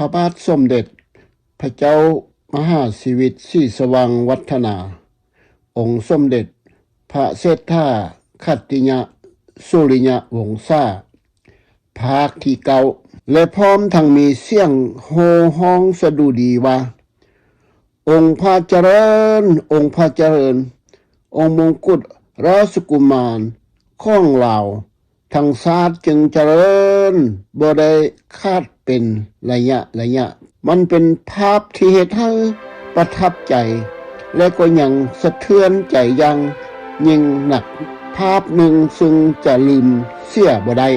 ระบาทสมเด็จพระเจ้ามหาชีวิตศรีสว่างวัฒนาองค์สมเด็จพระเศรษฐาคัตติยะสุริยะวงศาภาคที่เก้าและพร้อมทั้งมีเสียงโห่ฮ้องสดุดีว่าองค์พระเจริญองค์พระเจริญองค์มงกุฎราชกุมารของเราทั้งชาติจึงเจริญบ่ได้คาดเป็นระยะมันเป็นภาพที่เฮ็ดให้ประทับใจและก็ยังสะเทือนใจยังยิ่งหนักภาพหนึ่งซึ่งจะลืมเสียบ่ได้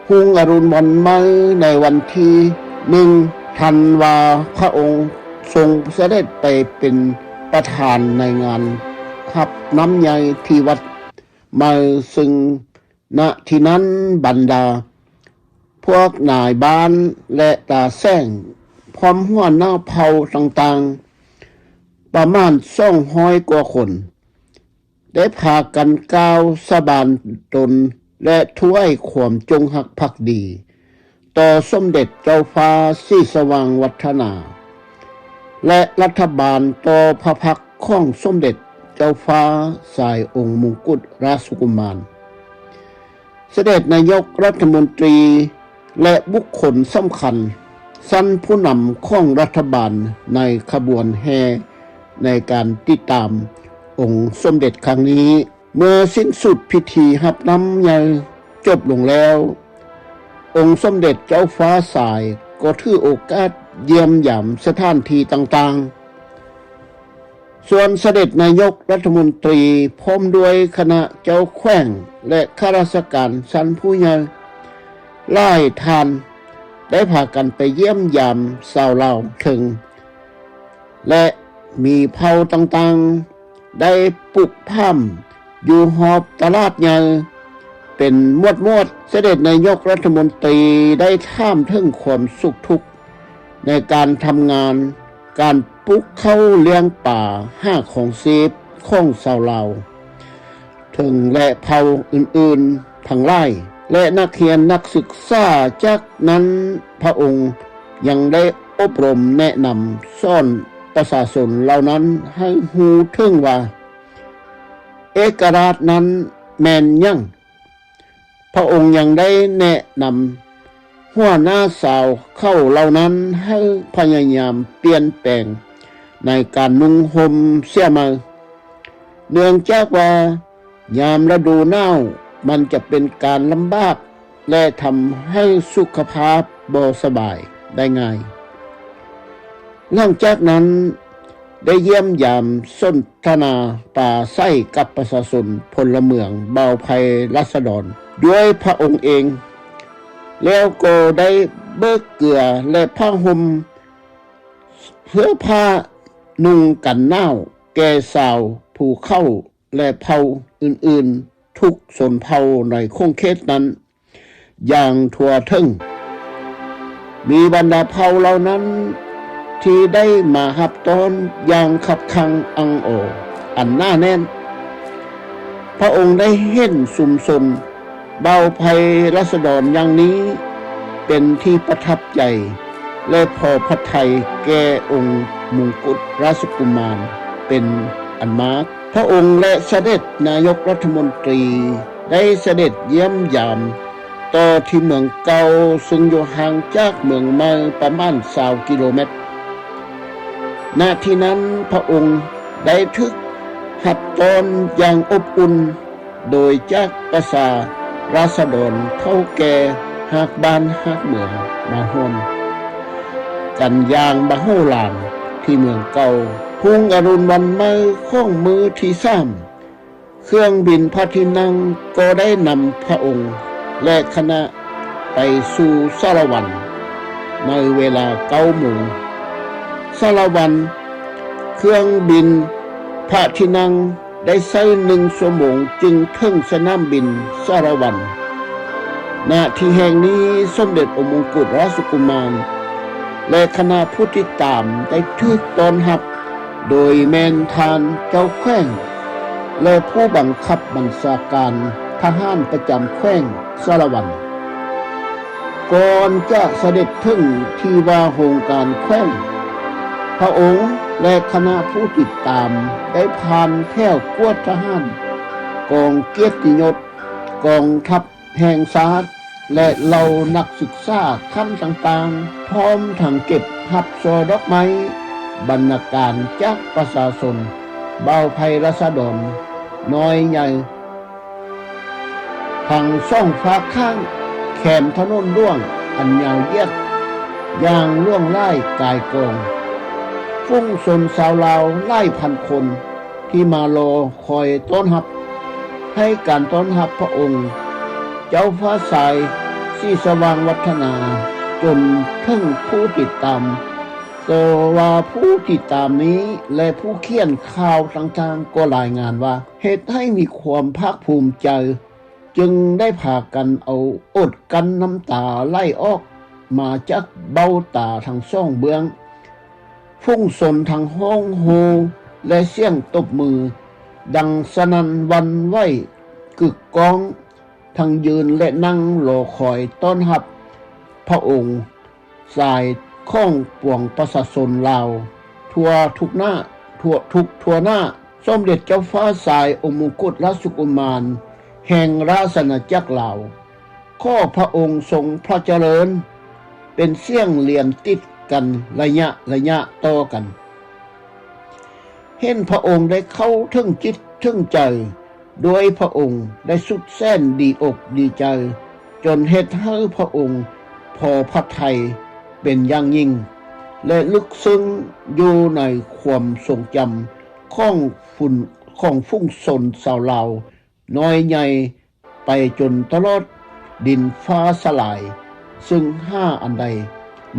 รุ่งอรุณวันใหม่ในวันที่1 ธันวาพระองค์ทรงเสด็จไปเป็นประธานในงานรับน้ำใหญ่ที่วัดมาซึ่งณที่นั้นบรรดาพวกนายบ้านและตาแซงพร้อมหัวหน้าเผ่าต่างๆประมาณ200 กว่าคนได้พากันกล่าวสาบานตนและถวายความจงรักภักดีต่อสมเด็จเจ้าฟ้าศรีสว่างวัฒนาและรัฐบาลต่อพระพักตร์ของสมเด็จเจ้าฟ้าสายองค์มงกุฎราชกุมารเสด็จนายกรัฐมนตรีและบุคคลสำคัญชั้นผู้นำของรัฐบาลในขบวนแห่ในการติดตามองค์สมเด็จครั้งนี้เมื่อสิ้นสุดพิธีรับน้ำใหญ่จบลงแล้วองค์สมเด็จเจ้าฟ้าสายก็ถือโอกาสเยี่ยมยามสถานที่ต่างๆส่วนเสด็จนายกรัฐมนตรีพร้อมด้วยคณะเจ้าแขวงและข้าราชการชั้นผู้ใหญ่หลายท่านได้พากันไปเยี่ยมยามชาวลาวถึงและมีเผ่าต่างๆได้ปลุกพร่ำอยู่หอบตลาดใหญ่เป็นมวดเสด็จนายกรัฐมนตรีได้ถามถึงความสุขทุกข์ในการทำงานการปลูกข้าวเลี้ยงป่าหาของเสพของชาวลาวถึงและเผ่าอื่นๆทั้งหลายและนักเรียนนักศึกษาจากนั้นพระองค์ยังได้อบรมแนะนำสอนประชาชนเหล่านั้นให้รู้ถึงว่าเอกราชนั้นแม่นยังพระองค์ยังได้แนะนำหัวหน้าสาวเข้าเหล่านั้นให้พยายามเปลี่ยนแปลงในการนุ่งห่มเสียมาเนื่องจากว่ายามฤดูหนาวมันจะเป็นการลำบากและทำให้สุขภาพบ่สบายได้ง่ายหลังจากนั้นได้เยี่ยมยามสนทนาป่าไส้กับประชาชนพลเมืองเบาภัยราษฎรด้วยพระองค์เองแล้วก็ได้เบิกเกลือและผ้าห่มเสื้อผ้านุ่งกันหนาวแก่สาวผู้เข้าและเผ่าอื่นๆทุกชนเผ่าในคงเขตนั้นอย่างทั่วถึงมีบรรดาเผ่าเหล่านั้นที่ได้มารับต้อนอย่างคับคั่งอังโออันหน้าแน่นพระองค์ได้เห็นสุมชนเบาภัยราษฎรอย่างนี้เป็นที่ประทับใจและพอพระทัยแก่องค์มงกุฎราชกุมารเป็นอันมากพระองค์และเสด็จนายกรัฐมนตรีได้เสด็จเยี่ยมยามต่อที่เมืองเก่าซึ่งอยู่ห่างจากเมืองมาประมาณ20 กิโลเมตรณที่นั้นพระองค์ได้ทึกหัดตอนอย่างอบอุ่นโดยจากประชาราษฎรเฒ่าแก่หากบ้านหากเมืองมาร่วมกันอย่างมโหฬารที่เมืองเก่ารุ่งอรุณวันใหม่ของมื้อที่3เครื่องบินพระที่นั่งก็ได้นำพระองค์และคณะไปสู่สารวันในเวลา9 โมงสารวันเครื่องบินพระที่นั่งได้ใช้1 ชั่วโมงจึงถึงสนามบินสารวันณที่แห่งนี้สมเด็จองค์มงกุฎราชกุมารและคณะผู้ติดตามได้ถูกต้อนรับโดยแม่นทานเจ้าแขวงและผู้บังคับบัญชาการทหารประจำแขวงสารวัน พ ก่อนจะเสด็จถึงที่ว่าโรงการแขว้งพระองค์และคณะผู้ติดตามได้ผ่านแถวกวดทหารกองเกียรติยศกองทัพแห่งชาติและเหล่านักศึกษาขั้นต่างๆพร้อมทั้งเก็บหับซอดอกไม้บรรณาการจากประชาชนเบาภัยราษฎรน้อยใหญ่ทางช่องฟ้าข้างแขมถนนร่วงอันยาวเหยียดอย่างล่วงไล่กายกองฟุ้งชนชาวลาวไล่พันคนที่มารอคอยต้อนรับให้การต้อนรับพระองค์เจ้าฟ้าสายสีสว่างวัฒนาจนถึงผู้ติดตามแต่ว่าผู้ติดตามนี้และผู้เขียนข่าวต่างๆก็รายงานว่าเหตุให้มีความภาคภูมิใจจึงได้พากันเอาอดกันน้ำตาไหลออกมาจากเบ้าตาทั้งสองเบื้องฟุ้งชนทางห้องโฮและเสียงตบมือดังสนั่นหวั่นไหวกึกก้องทั้งยืนและนั่งรอคอยต้อนรับพระองค์สายข้องปวงประชาชนลาวทั่วทุกหน้าทั่วหน้าสมเด็จเจ้าฟ้าสายองค์มกุฎราชกุมารแห่งราชอาณาจักรลาวข้อพระองค์ทรงพระเจริญเป็นเสียงเรียนติดกันระยะต่อกันเห็นพระองค์ได้เข้าถึงจิตถึงใจโดยพระองค์ได้สุดแสนดีอกดีใจจนเฮ็ดให้พระองค์พอพระทัยเป็นอย่างยิ่งและลึกซึ้งอยู่ในความทรงจำของฟุ้งชนชาวลาวน้อยใหญ่ไปจนตลอดดินฟ้าสลายซึ่งห้าอันใด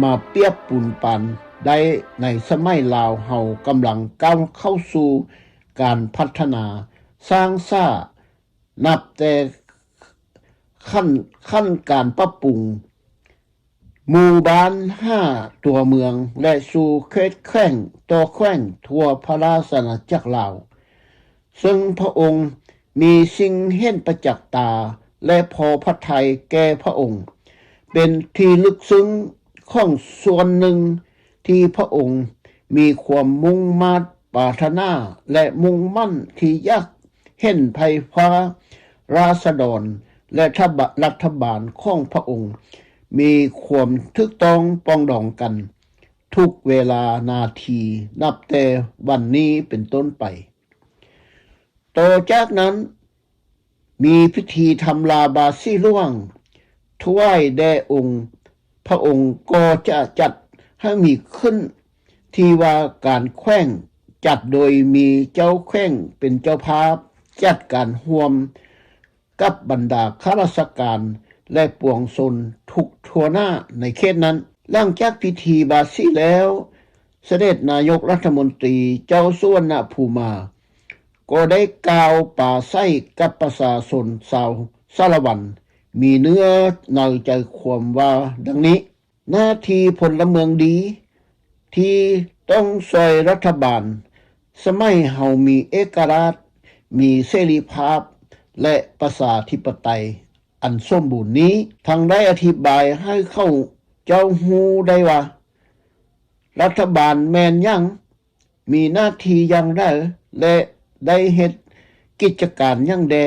มาเปรียบปูนปันได้ในสมัยลาวเฮากำลังก้าวเข้าสู่การพัฒนาสร้างสร้านับแต่ขั้นการปรับปรุงหมู่บ้าน5ตัวเมืองและสู่เขตแขว้งต่อแขว้งทั่วพระราชอาณาจักรลาวซึ่งพระองค์มีสิ่งเห็นประจักษ์ตาและพอพระทัยแก่พระองค์เป็นที่ลึกซึ้งของส่วนหนึ่งที่พระองค์มีความมุ่งมา่ปรารถนาและมุ่งมั่นที่อยากเห็นภัยฟ้าราษฎรและรัฐบาลของพระองค์มีความถูกต้องปรองดองกันทุกเวลานาทีนับแต่วันนี้เป็นต้นไปต่อจากนั้นมีพิธีทำลาบาสีหลวงถวายแด่องค์พระองค์ก็จะจัดให้มีขึ้นที่ว่าการแขว้งจัดโดยมีเจ้าแขว้งเป็นเจ้าภาพจัดการร่วมกับบรรดาข้าราชการและปวงชนทุกทั่วหน้าในเขตนั้นหลังจากพิธีบาสีแล้วเสด็จนายกรัฐมนตรีเจ้าสุวรรณภูมิก็ได้กล่าวปราศัยกับประชาชนชาวสารวันมีเนื้อในใจความว่าดังนี้หน้าที่พลเมืองดีที่ต้องช่วยรัฐบาลสมัยเฮามีเอกราชมีเสรีภาพและประชาธิปไตยอันสมบูรณ์นี้ทั้งได้อธิบายให้เข้าเจ้าฮู้ได้ว่ารัฐบาลแม่นยังมีหน้าที่อย่างใดและได้เฮ็ดกิจการอย่างใด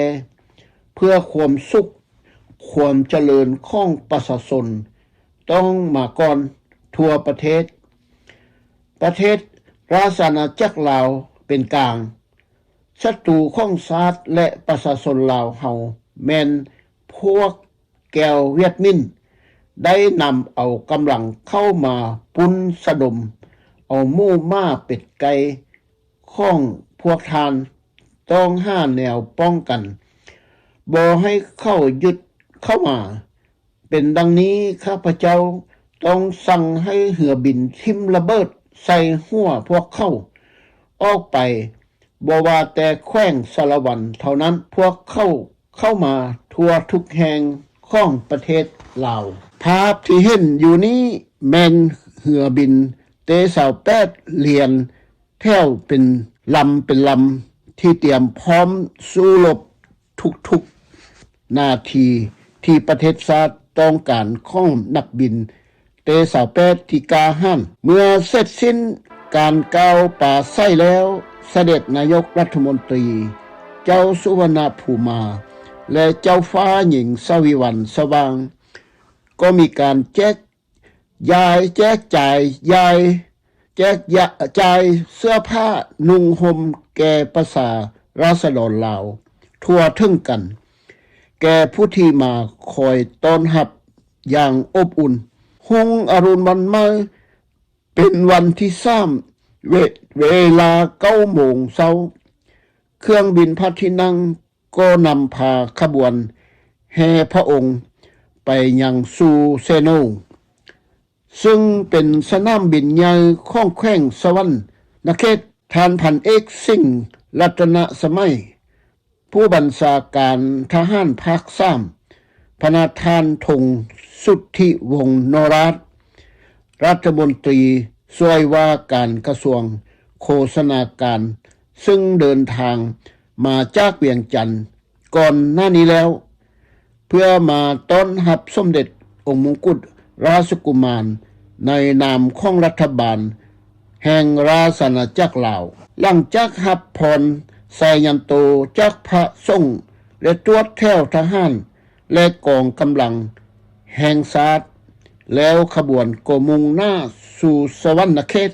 เพื่อความสุขความเจริญของประชาชนต้องมาก่อนทั่วประเทศราชอาณาจักรลาวเป็นกลางศัตรูของชาติและประชาชนลาวเฮาแม่นพวกแก้วเวียดมินได้นำเอากำลังเข้ามาปุ้นสะดมเอาหมู่ม้าเป็ดไก่ของพวกทานต้องห้าแนวป้องกันบ่ให้เข้ายึดเข้ามาเป็นดังนี้ข้าพเจ้าต้องสั่งให้เหือบินทิ่มระเบิดใส่หัวพวกเขาออกไปบ่ว่าแต่แขว้งสารวันเท่านั้นพวกเข้ามาทั่วทุกแห่งของประเทศลาวภาพที่เห็นอยู่นี้แม่นเหือบินเต28เหรียญแถวเป็นลำที่เตรียมพร้อมสู้รบทุกนาทีที่ประเทศชาติ ต้องการของนักบินเต28ที่กาหันเมื่อเสร็จสิ้นการก้าวป่าไส้แล้วเสด็จนายกรัฐมนตรีเจ้าสุวรรณภูมาและเจ้าฟ้าหญิงสวิวรรณสว่างก็มีการแจกจ่ายเสื้อผ้านุ่งห่มแก่ประชาราษฎรลาวทั่วถึงกันแก่ผู้ที่มาคอยต้อนรับอย่างอบอุ่นรุ่งอรุณวันใหม่เป็นวันที่3เวลา9 โมงเช้าเครื่องบินพระที่นั่งก็นำพาขบวนแห่พระองค์ไปยังซูเซโนซึ่งเป็นสนามบินใหญ่ของแขวงสวรรณเขตท่านพันเอกสิงห์รัตนสมัยผู้บัญชาการทหารภาค3พนาธานธงสุทธิวงศ์นราชรัฐมนตรีช่วยว่าการกระทรวงโฆษณาการซึ่งเดินทางมาจากเวียงจันทน์ก่อนหน้านี้แล้วเพื่อมาต้อนรับสมเด็จองค์มงกุฎราชกุมารในนามของรัฐบาลแห่งราชอาณาจักรลาวหลังจากรับพรใส่ยันโตจากพระสงฆ์และตรวจแถวทหารและกองกำลังแห่งชาติแล้วขบวนก็มุ่งหน้าสู่สวรรณเขต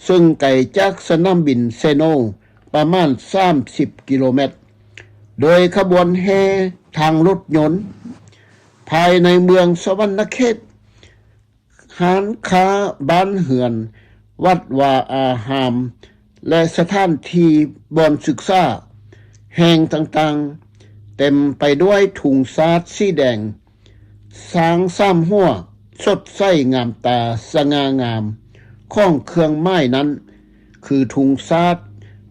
ซึ่งไกลจากสนามบินเซโนประมาณ30 กิโลเมตรโดยขบวนแห่ทางรถยนต์ภายในเมืองสวรรณเขตร้านค้าบ้านเหือนวัดวาอาหามและสถานที่บ่อนศึกษาแห่งต่างๆเต็มไปด้วยถุงซาดสีแดงสาง3 หัวสดใสงามตาสง่างามของเครื่องไม้นั้นคือถุงซาด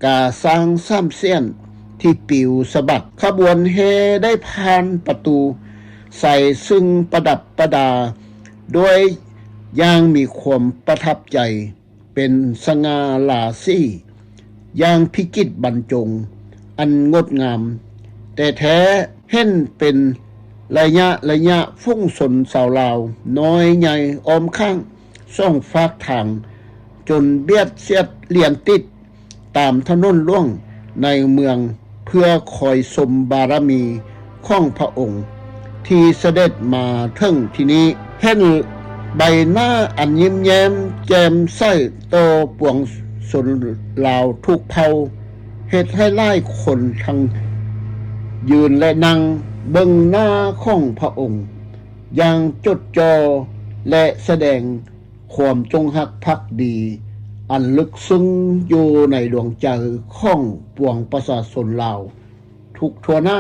กาสาง3 เสี้ยนที่ปิวสะบัดขบวนแห่ได้ผ่านประตูใส่ซึ่งประดับประดาด้วยอย่างมีความประทับใจเป็นสง่าลาซี่อย่างพิจิตรบรรจงอันงดงามแต่แท้เห็นเป็นระยะฟุ้งสนสาวลาวน้อยใหญ่อ้อมข้างส่องฟากทางจนเบียดเสียดเลียนติดตามถนนล่วงในเมืองเพื่อคอยชมบารมีของพระองค์ที่เสด็จมาถึงที่นี้เห็นใบหน้าอันยิ้มแย้มแจ่มใสโตปวงชนลาวทุกเผ่าเฮ็ดให้หลายคนทั้งยืนและนั่งเบิ่งหน้าของพระองค์อย่างจดจ่อและแสดงความจงรักภักดีอันลึกซึ้งอยู่ในดวงใจของปวงประชาชนลาวทุกทั่วหน้า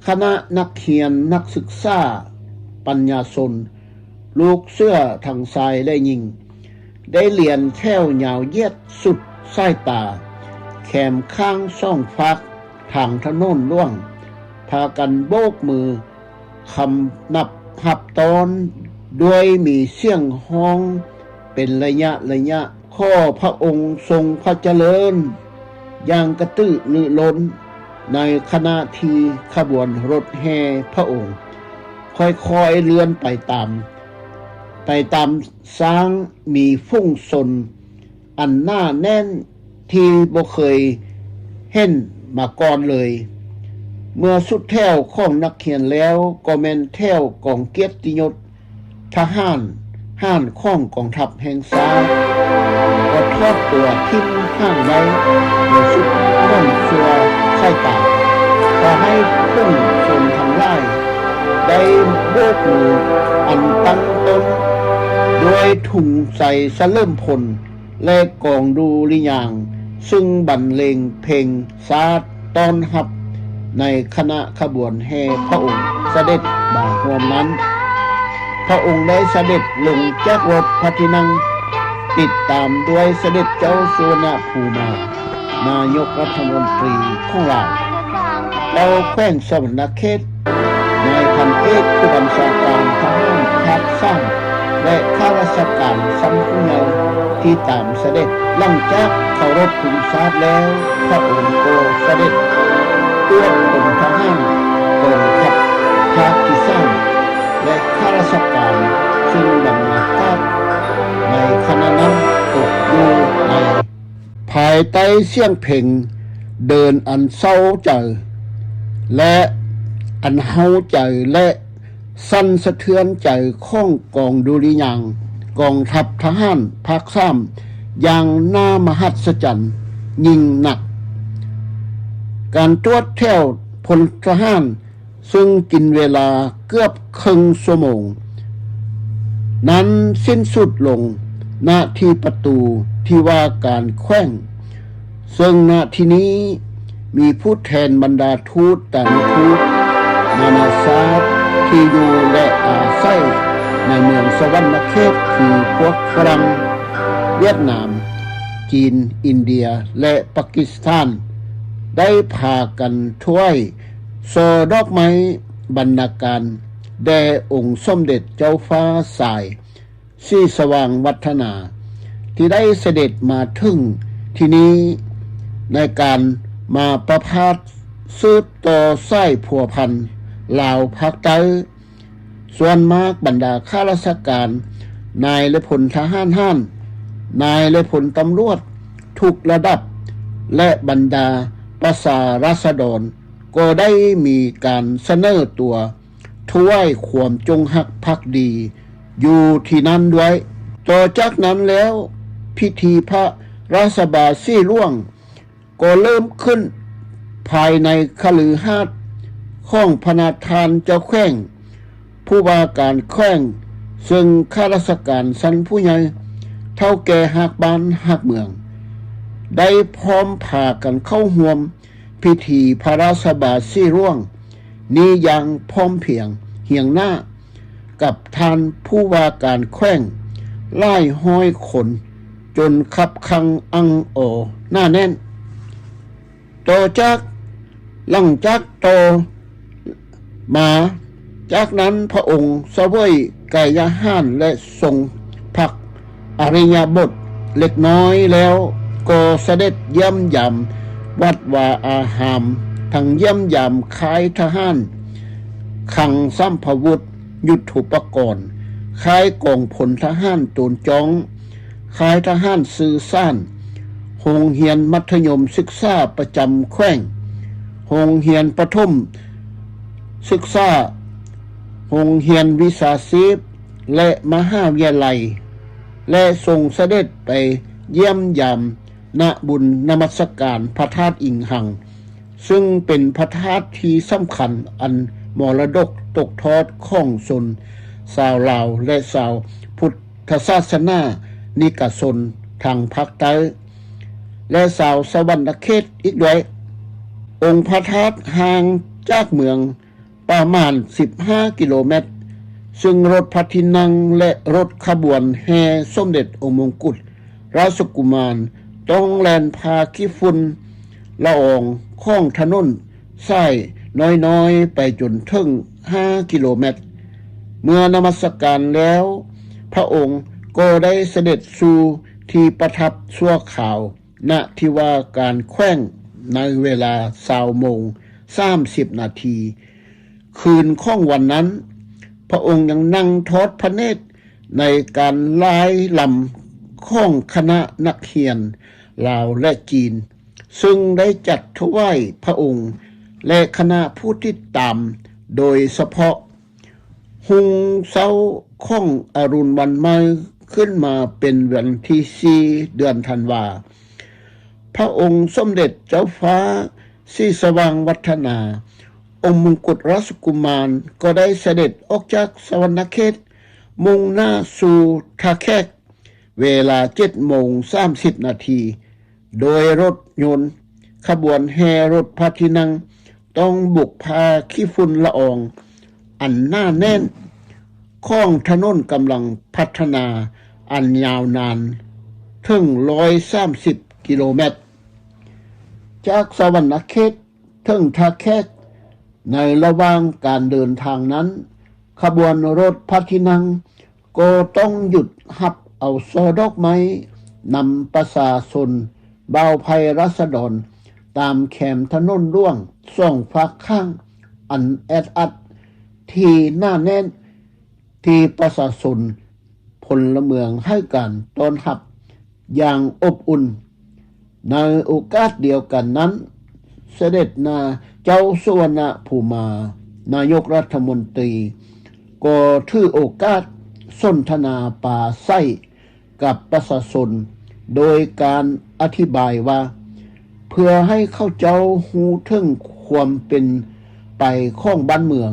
คณะนักเขียนนักศึกษาปัญญาชนลูกเสื้อทางซ้ายและหญิงได้เรียนแถวยาวเหยียดสุดสายตาแขมข้างซ่องฟักทางถนนล่วงพากันโบกมือคำนับหับตอนด้วยมีเสียงห้องเป็นระยะข้อพระองค์ทรงพระเจริญอย่างกระตือรือร้นในขณะที่ขบวนรถแห่พระองค์ค่อยๆเลื่อนไปตามสร้างมีฟุ้งชนอันหน้าแน่นที่บ่เคยเห็นมาก่อนเลยเมื่อสุดแถวของนักเขียนแล้วก็แม่นแถวกองเกียรติยศทหารห้านของกองทัพแห่งชาติก็ทอดตัวทิ้งห้างไว้ในสุดน้ำชัวไส้ตาขอให้ผู้ชนทั้งหลายได้โบกมืออันตั้งต้นด้วยถุงใส่สะเลิ่มพลและกองดูริยางซึ่งบรรเลงเพลงสาดต้อนรับในคณะขบวนแห่พระองค์เสด็จมาร่วมนั้นพระองค์ได้เสด็จลงจากรถพระที่นั่งติดตามด้วยเสด็จเจ้าสุวรรณภูมานายกรัฐมนตรีของลาวเจ้าแขวงสวรรณเขตนายพันเอกผู้บัญชาการทหารภาค3และข้าราชการชั้นผู้ใหญ่ที่ตามเสด็จหลังจากเคารพถุงซาดแล้วพระองค์ก็เสด็จตรวจกรมทหารกองทัพภาคที่3 ใต้เสียงเพลงเดินอันเศร้าใจและอันเฮาใจและสั่นสะเทือนใจของกองดุริยางค์กองทัพทหารภาค3อย่างน่ามหัศจรรย์ยิ่งหนักการตรวจแถวพลทหารซึ่งกินเวลาเกือบครึ่งชั่วโมงนั้นสิ้นสุดลงณที่ประตูที่ว่าการแขว้งซึ่งณที่นี้มีผู้แทนบรรดาทูตต่างทูตนานาชาติที่อยู่และอาศัยในเมืองสวรรณเขตคือพวกฝรั่งเวียดนามจีนอินเดียและปากีสถานได้พากันถ้วยโซดอกไม้บรรณาการแด่องค์สมเด็จเจ้าฟ้าสายศรีสว่างวัฒนาที่ได้เสด็จมาถึงที่นี้ในการมาประพาสสืบต่อสายผัวพันธุ์ลาวภาคใต้ส่วนมากบรรดาข้าราชการนายและพลทหารห้านนายและพลตำรวจทุกระดับและบรรดาประชาราษฎรก็ได้มีการเสนอตัวถวายความจงรักภักดีอยู่ที่นั้นด้วยต่อจากนั้นแล้วพิธีพระราชบาสีหลวงก็เริ่มขึ้นภายในคฤหาสน์ของพระนาทานเจ้าแขว้งผู้ว่าการแขว้งซึ่งข้าราชการชั้นผู้ใหญ่เท่าแก่หักบ้านหักเมืองได้พร้อมพากันเข้าร่วมพิธีพระราชบาสีหลวงนี้อย่างพร้อมเพรียงเหียงหน้ากับท่านผู้ว่าการแขว้งหลายห้อยคนจนคับคังอังโอหน้าแน่นต่อจากหลังจากโตมาจากนั้นพระองค์เสวยกายาหารและทรงพักอริยบทเล็กน้อยแล้วก็เสด็จเยี่ยมยามวัดวาอาหามทั้งเยี่ยมยามค่ายทหารขังสัมภวุธยุทธุปกรณ์ค่ายกองพลทหารตูนจ้องค่ายทหารสื่อสารโรงเรียนมัธยมศึกษาประจำแขว้งโรงเรียนประถมศึกษาโรงเรียนวิชาชีพและมหาวิทยาลัยและทรงเสด็จไปเยี่ยมยามณบุญนมัสการพระธาตุอิงหังซึ่งเป็นพระธาตุที่สำคัญอันมรดกตกทอดของชนชาวลาวและชาวพุทธศาสนานิกชนทางภาคใต้และชาวสวรรณเขตอีกด้วยองค์พระธาตุห่างจากเมืองประมาณ15กิโลเมตรซึ่งรถพระที่นั่งและรถขบวนแห่สมเด็จองค์มงกุฎราชกุมารต้องแล่นพาขี้ฝุ่นละอองข้องถนนสายน้อยๆไปจนถึง5กิโลเมตรเมื่อนมัสการแล้วพระองค์ก็ได้เสด็จสู่ที่ประทับชั่วคราวณที่ว่าการแขว้งในเวลา20:30 นาทีคืนของวันนั้นพระองค์ยังนั่งทอดพระเนตรในการไล่ลำของคณะนักเรียนลาวและจีนซึ่งได้จัดถวายพระองค์และคณะผู้ติดตามโดยเฉพาะหุงเช้าของอรุณวันใหม่ขึ้นมาเป็นวันที่4เดือนธันวาพระองค์สมเด็จเจ้าฟ้าศรีสว่างวัฒนาองค์มงกุฎราชกุมารก็ได้เสด็จออกจากสวรรณเขตมุ่งหน้าสู่ท่าแขกเวลา7:30 นาทีโดยรถยนต์ขบวนแห่รถพระที่นั่งต้องบุกพาขี้ฝุ่นละอองอันหน้าแน่นของถนนกำลังพัฒนาอันยาวนานถึง130 กิโลเมตรจากสวรรณเขตถึงท่าแขกในระหว่างการเดินทางนั้นขบวนรถพระที่นั่งก็ต้องหยุดหับเอาซอดอกไม้นำประชาชนเบาภัยรัษฎรตามแคมถนนร่วงส่องฝากข้างอันแออัดที่หน้าแน่นที่ประชาชนพลเมืองให้การต้อนรับอย่างอบอุ่น ในโอกาสเดียวกันนั้นเสด็จนาเจ้าสุวรรณภูมานายกรัฐมนตรีก็ถือโอกาสสนทนาปราศัยกับประชาชนโดยการอธิบายว่าเพื่อให้เข้าเจ้าหูถึงความเป็นไปของบ้านเมือง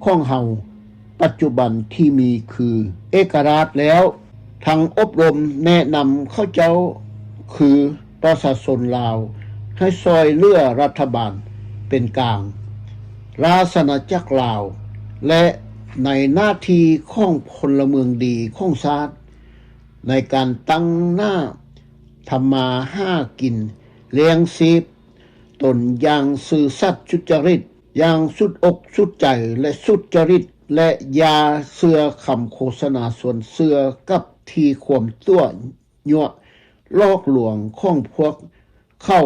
ของเฮาปัจจุบันที่มีคือเอกราชแล้วทางอบรมแนะนำเข้าเจ้าคือประชาชนลาวให้ซอยเลือรัฐบาลเป็นกลางราชอาณาจักรลาวและในหน้าที่ของพลเมืองดีของชาติในการตั้งหน้าทำมาหากินเลี้ยงชีพตนอย่างซื่อสัตย์สุจริตอย่างสุดอกสุดใจและสุจริตและยาเสือคำโฆษณาส่วนเสือกับที่ความตัวยั่วลอกลวงของพวกเข้า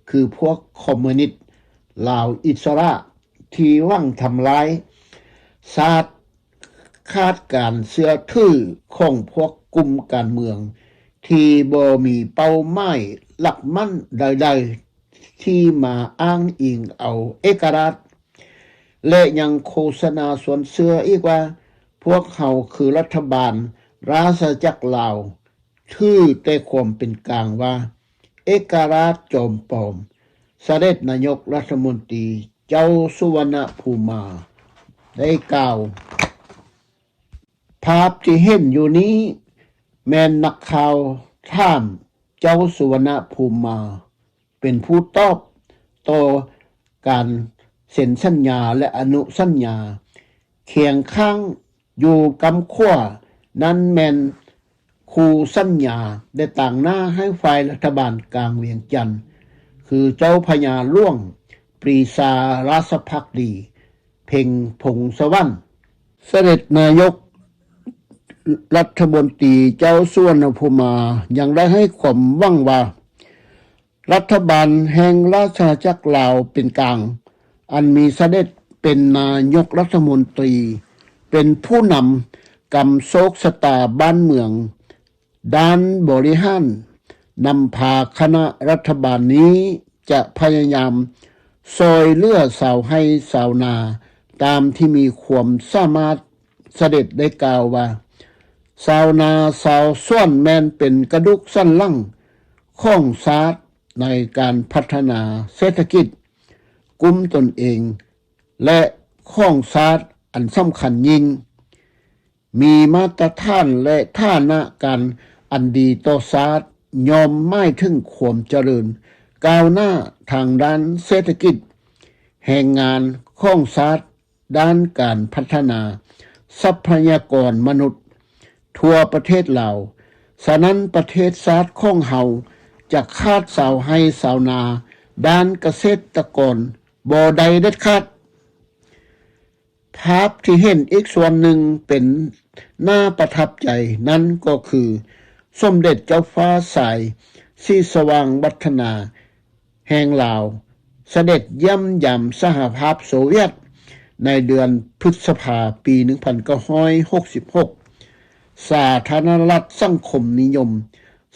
คือพวกคอมมิวนิสต์ลาวอิสระที่หวังทำลายศาสตร์คาดการเสื้อถือของพวกกลุ่มการเมืองที่บ่มีเป้าหมายหลักมั่นใดๆที่มาอ้างอิงเอาเอกราชและยังโฆษณาส่วนเสื้ออีกว่าพวกเขาคือรัฐบาลราชจักรลาวถือแต่ความเป็นกลางว่าเอกราชจอมปลอมเสด็จนายกรัฐมนตรีเจ้าสุวรรณภูมาได้กล่าวภาพที่เห็นอยู่นี้แม่นนักข่าวถามเจ้าสุวรรณภูมาเป็นผู้ตอบต่อการเซ็นสัญญาและอนุสัญญาเคียงข้างอยู่กำขั้วนั้นแม่นคู่สัญญาได้ต่างหน้าให้ฝ่ายรัฐบาลกลางเวียงจันทน์คือเจ้าพญาล่วงปรีชาราชภักดีเพ่งพงสวรรค์เสด็จนายกรัฐมนตรีเจ้าสุวรรณภูมายังได้ให้ความหวังว่ารัฐบาลแห่งราชอาณาจักรลาวเป็นกลางอันมีเสด็จเป็นนายกรัฐมนตรีเป็นผู้นำกำโชคชะตาบ้านเมืองด้านบริหารนำพาคณะรัฐบาลนี้จะพยายามซอยเลือสาวให้สาวนาตามที่มีความสามารถเสด็จได้กล่าวว่าสาวนาสาวส่วนแมนเป็นกระดูกสันหลังของชาติในการพัฒนาเศรษฐกิจกลุ่มตนเองและของชาติอันสำคัญยิ่งมีมาตรฐานและฐานะการอันดีต่อชาติยอมไม่ถึงความเจริญก้าวหน้าทางด้านเศรษฐกิจแห่งงานของชาติด้านการพัฒนาทรัพยากรมนุษย์ทั่วประเทศลาวฉะนั้นประเทศชาติของเฮาจะคาดสาวให้สาวนาด้านเกษตรกรบ่ได้เด็ดขาดภาพที่เห็นอีกส่วนหนึ่งเป็นน่าประทับใจนั่นก็คือสมเด็จเจ้าฟ้าสายศรีสว่างวัฒนาแห่งลาวเสด็จเยี่ยมยามสหภาพโซเวียตในเดือนพฤษภาปี 1966 สาธารณรัฐสังคมนิยม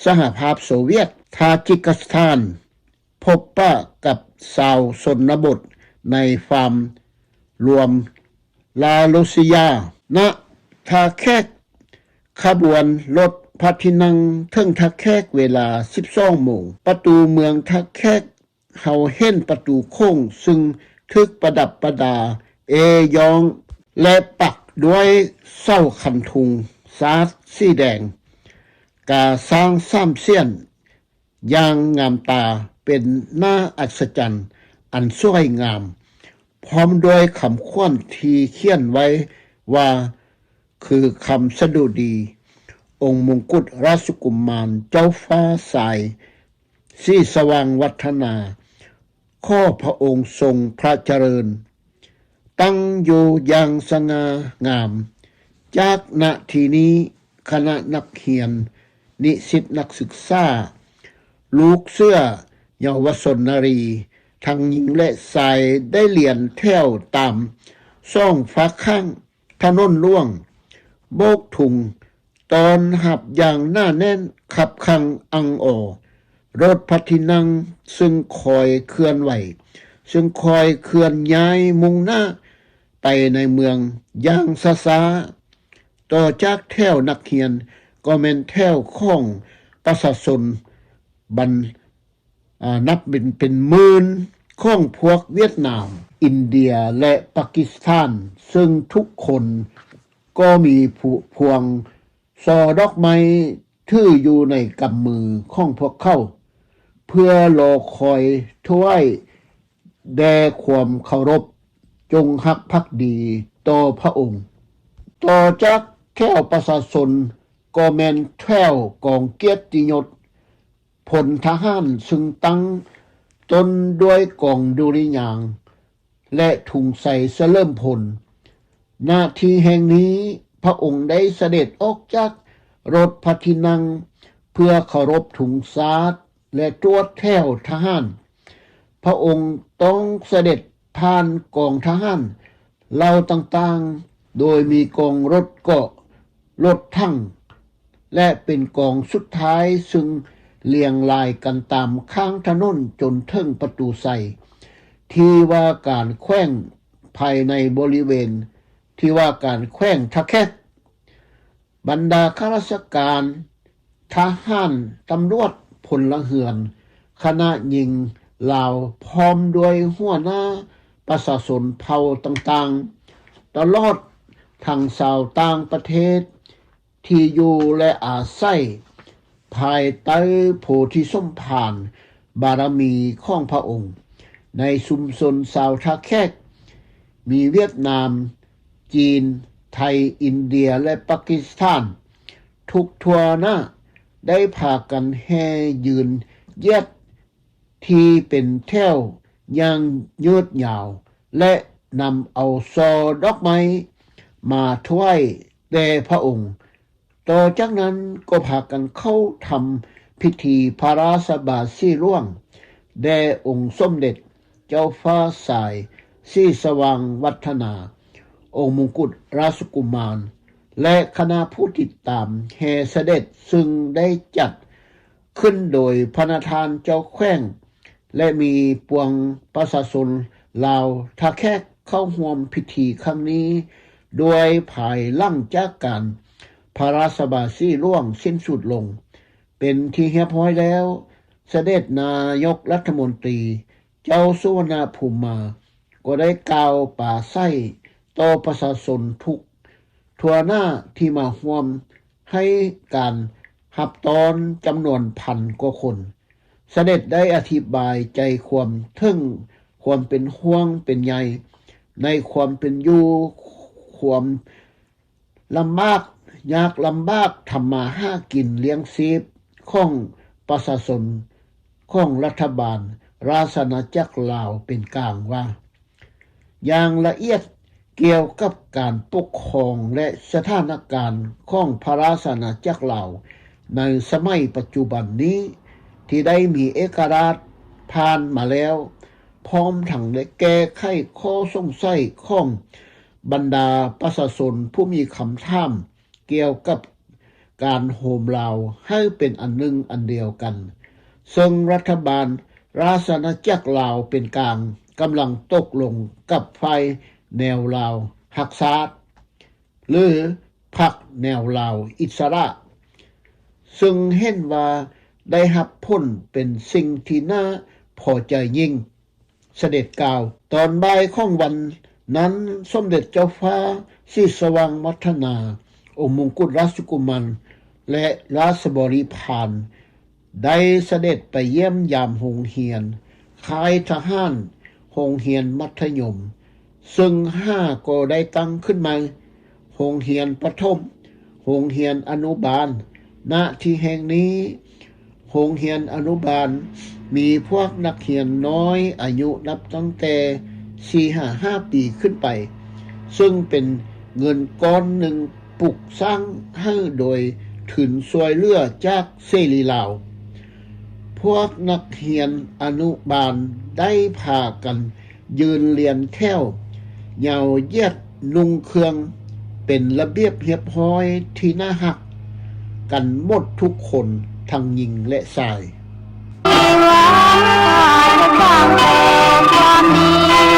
สหภาพโซเวียตทาจิกิสถานพบปะกับชาวชนบทในฟาร์มรวมลาโลซิยาณท่าแขกขบวนรถพระที่นั่งถึงท่าแขกเวลา 12 โมงประตูเมืองท่าแขกเฮาเห็นประตูโค้งซึ่งทึกประดับประดายองและปักด้วยเส้าคันทุงสาดสีแดงกาสร้าง3เสี้ยนอย่างงามตาเป็นหน้าอัศจรรย์อันสวยงามพร้อมด้วยคำขวัญที่เขียนไว้ว่าคือคำสดุดีองค์มงกุฎราชกุมารเจ้าฟ้าสายศรีสว่างวัฒนาข้อพระองค์ทรงพระเจริญตั้งอยู่อย่างสง่างามจากณที่นี้คณะนักเรียนนิสิตนักศึกษาลูกเสื้อเยาวชนนารีทั้งหญิงและชายได้เรียนแถวตามซ่องฟ้าข้างถนนล่วงโบกถุงตอนหับอย่างหน้าแน่นขับขังอังโอ รถพระที่นั่งซึ่งคอยเคลื่อนไหวซึ่งคอยเคลื่อนย้ายมุ่งหน้าไปในเมืองอย่างช้าๆต่อจากแถวนักเรียนก็แม่นแถวของประชาชนบันนับเป็นหมื่นของพวกเวียดนามอินเดียและปากีสถานซึ่งทุกคนก็มีพวงซอดอกไม้ถืออยู่ในกำมือของพวกเขาเพื่อรอคอยถวายแด่ความเคารพจงฮักภักดีต่อพระองค์ต่อจากแถวประชาชนก็แม่นแถวกองเกียรติยศพลทหารซึ่งตั้งตนด้วยกองดุริยางค์และถุงใส่เสลิมพลหน้าที่แห่งนี้พระองค์ได้เสด็จออกจากรถพระที่นั่งเพื่อเคารพถุงสาดและตรวจแถวทหารพระองค์ต้องเสด็จผ่านกองทหารเหล่าต่างๆโดยมีกองรถเกาะรถทั้งและเป็นกองสุดท้ายซึ่งเรียงรายกันตามข้างถนนจนถึงประตูใส่ที่ว่าการแขว้งภายในบริเวณที่ว่าการแขว้งทะแคกบรรดาข้าราชการทหารตำรวจพลเรือนคณะหญิงลาวพร้อมด้วยหัวหน้าประชาชนเผ่าต่างๆตลอดทั้งชาวต่างประเทศที่อยู่และอาศัยภายใต้โพธิสมภารบารมีของพระองค์ในชุมชนชาวทะแคกมีเวียดนามจีนไทยอินเดียและปากีสถานทุกทั่วหน้าได้พากันแห่ยืนเยียดที่เป็นแถวอย่างยืดยาวและนำเอาซอดอกไม้มาถวายแด่พระองค์ต่อจากนั้นก็พากันเข้าทำพิธีพระราชบาสีหลวงแด่องค์สมเด็จเจ้าฟ้าสายศรีสว่างวัฒนาองค์มงกุฎราชกุมารและคณะผู้ติดตามแห่เสด็จซึ่งได้จัดขึ้นโดยพระประธานเจ้าแขวงและมีปวงประชาชนลาวทะแคกเข้าร่วมพิธีครั้งนี้โดยภายหลังจากการพระราชบาสีหลวงสิ้นสุดลงเป็นที่เรียบร้อยแล้วเสด็จนายกรัฐมนตรีเจ้าสุวรรณภูมิมาก็ได้กล่าวปราศรัยต่อประชาชนทุกทั่วหน้าที่มาร่วมให้การรับตอนจำนวนพันกว่าคนเสด็จได้อธิบายใจความถึงความเป็นห่วงเป็นใยในความเป็นอยู่ความลำบากยากลำบากทำมาหากินเลี้ยงชีพของประชาชนของรัฐบาลราชอาณาจักรลาวเป็นกลางว่าอย่างละเอียดเกี่ยวกับการปกครองและสถานการณ์ของพระราชอาณาจักรลาวในสมัยปัจจุบันนี้ที่ได้มีเอกราชผ่านมาแล้วพร้อมทั้งได้แก้ไขข้อสงสัยของบรรดาประชาชนผู้มีคำถามเกี่ยวกับการโหมลาวให้เป็นอันหนึ่งอันเดียวกันซึ่งรัฐบาลราชอาณาจักรลาวเป็นกลางกำลังตกลงกับฝ่ายแนวลาวหักษาหรือพรรคแนวลาวอิสระซึ่งเห็นว่าได้รับผลเป็นสิ่งที่น่าพอใจยิ่งเสด็จกล่าวตอนบ่ายของวันนั้นสมเด็จเจ้าฟ้าศรีสว่างวัฒนาองค์มงกุฎราชกุมารและราชบริพารได้เสด็จไปเยี่ยมยามโรงเรียนค่ายทหารโรงเรียนมัธยมซึ่ง5ก็ได้ตั้งขึ้นมาโรงเรียนประถมโรงเรียนอนุบาลณที่แห่งนี้โรงเรียนอนุบาลมีพวกนักเรียนน้อยอายุนับตั้งแต่ 4-5 ปีขึ้นไปซึ่งเป็นเงินก้อนหนึ่งปลูกสร้างให้โดยทุนช่วยเหลือจากเสรีลาวพวกนักเรียนอนุบาลได้พากันยืนเรียนแถวยาวเหยียดนุ่งเครื่องเป็นระเบียบเรียบร้อยที่น่าฮักกันหมดทุกคนทั้งหญิงและชาย สร้างแต่ความดี